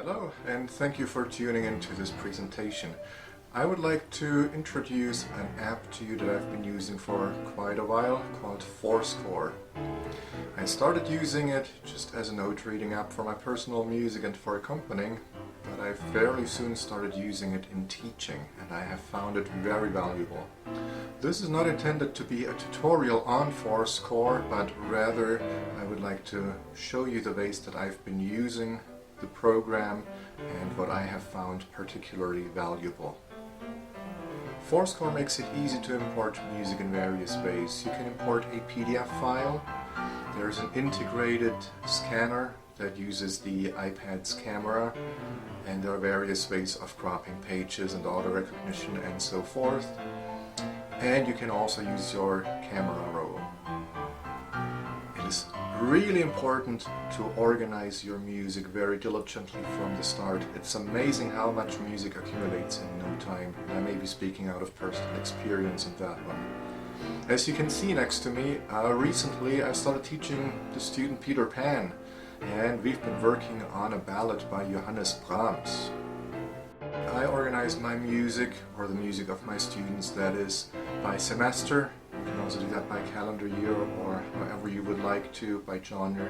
Hello, and thank you for tuning into this presentation. I would like to introduce an app to you that I've been using for quite a while called forScore. I started using it just as a note-reading app for my personal music and for accompanying, but I fairly soon started using it in teaching, and I have found it very valuable. This is not intended to be a tutorial on forScore, but rather I would like to show you the ways that I've been using the program and what I have found particularly valuable. forScore makes it easy to import music in various ways. You can import a PDF file. There's an integrated scanner that uses the iPad's camera, and there are various ways of cropping pages and auto recognition and so forth. And you can also use your camera roll. It is really important to organize your music very diligently from the start. It's amazing how much music accumulates in no time, and I may be speaking out of personal experience in that one. As you can see next to me, recently I started teaching the student Peter Pan, and we've been working on a ballad by Johannes Brahms. I organize my music, or the music of my students, that is, by semester. You can also do that by calendar year or however you would like to, by genre.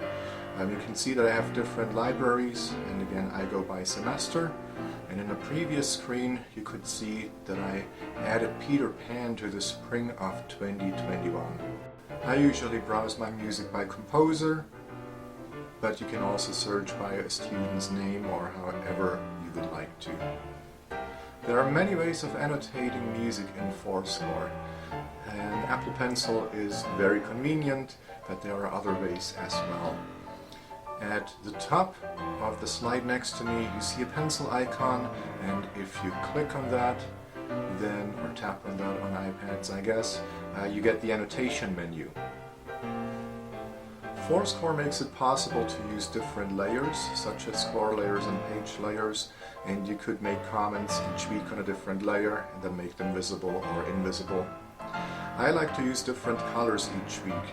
You can see that I have different libraries, and again I go by semester. And in the previous screen you could see that I added Peter Pan to the spring of 2021. I usually browse my music by composer, but you can also search by a student's name or however you would like to. There are many ways of annotating music in forScore, and Apple Pencil is very convenient, but there are other ways as well. At the top of the slide next to me you see a pencil icon, and if you click on that, then, or tap on that on iPads I guess, you get the annotation menu. forScore makes it possible to use different layers, such as score layers and page layers, and you could make comments each week on a different layer and then make them visible or invisible. I like to use different colors each week.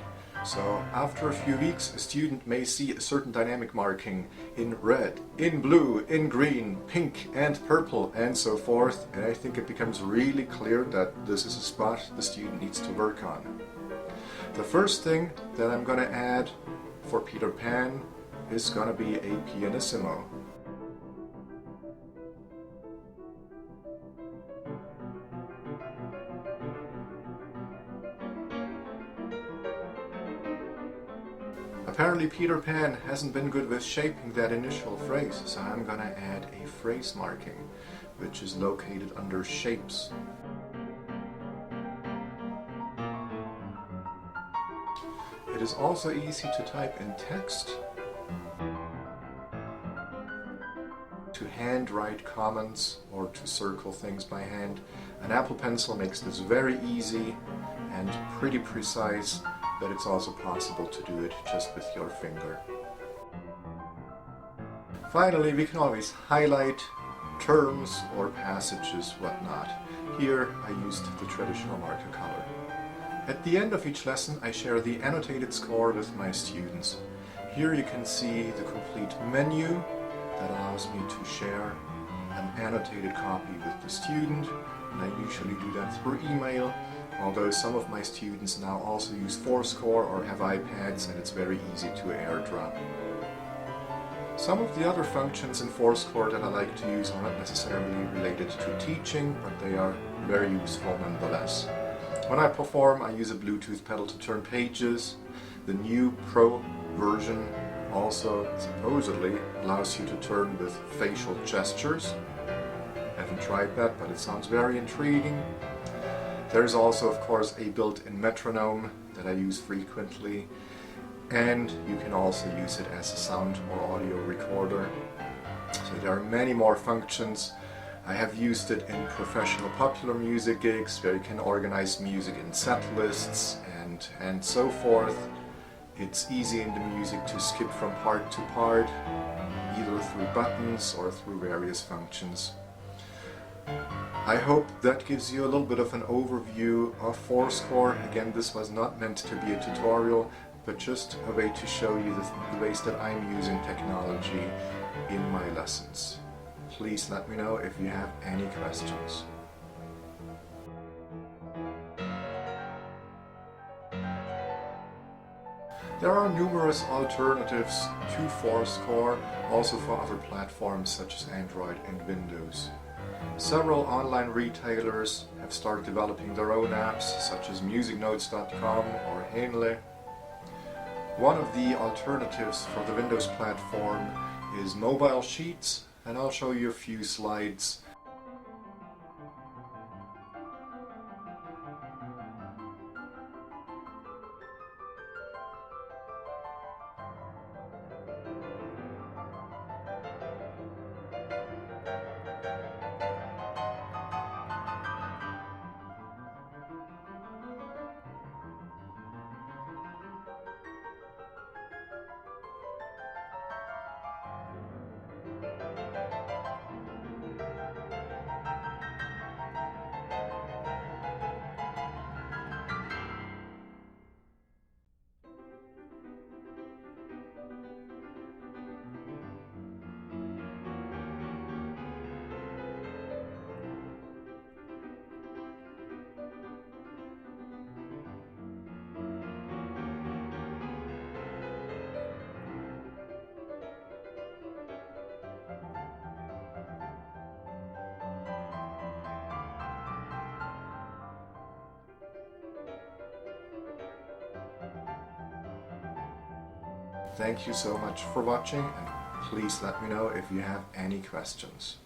So after a few weeks, a student may see a certain dynamic marking in red, in blue, in green, pink and purple and so forth, and I think it becomes really clear that this is a spot the student needs to work on. The first thing that I'm going to add for Peter Pan is going to be a pianissimo. Apparently Peter Pan hasn't been good with shaping that initial phrase, so I'm going to add a phrase marking, which is located under Shapes. It is also easy to type in text, to handwrite comments, or to circle things by hand. An Apple Pencil makes this very easy and pretty precise, but it's also possible to do it just with your finger. Finally, we can always highlight terms or passages, whatnot. Here I used the traditional marker color. At the end of each lesson I share the annotated score with my students. Here you can see the complete menu that allows me to share an annotated copy with the student, and I usually do that through email, although some of my students now also use forScore or have iPads, and it's very easy to airdrop. Some of the other functions in forScore that I like to use are not necessarily related to teaching, but they are very useful nonetheless. When I perform, I use a Bluetooth pedal to turn pages. The new Pro version also supposedly allows you to turn with facial gestures. I haven't tried that, but it sounds very intriguing. There's also, of course, a built-in metronome that I use frequently, and you can also use it as a sound or audio recorder. So there are many more functions. I have used it in professional popular music gigs where you can organize music in set lists and so forth. It's easy in the music to skip from part to part, either through buttons or through various functions. I hope that gives you a little bit of an overview of forScore. Again, this was not meant to be a tutorial, but just a way to show you the ways that I'm using technology in my lessons. Please let me know if you have any questions. There are numerous alternatives to forScore, also for other platforms such as Android and Windows. Several online retailers have started developing their own apps, such as musicnotes.com or Henley. One of the alternatives for the Windows platform is MobileSheets, and I'll show you a few slides. Thank you so much for watching, and please let me know if you have any questions.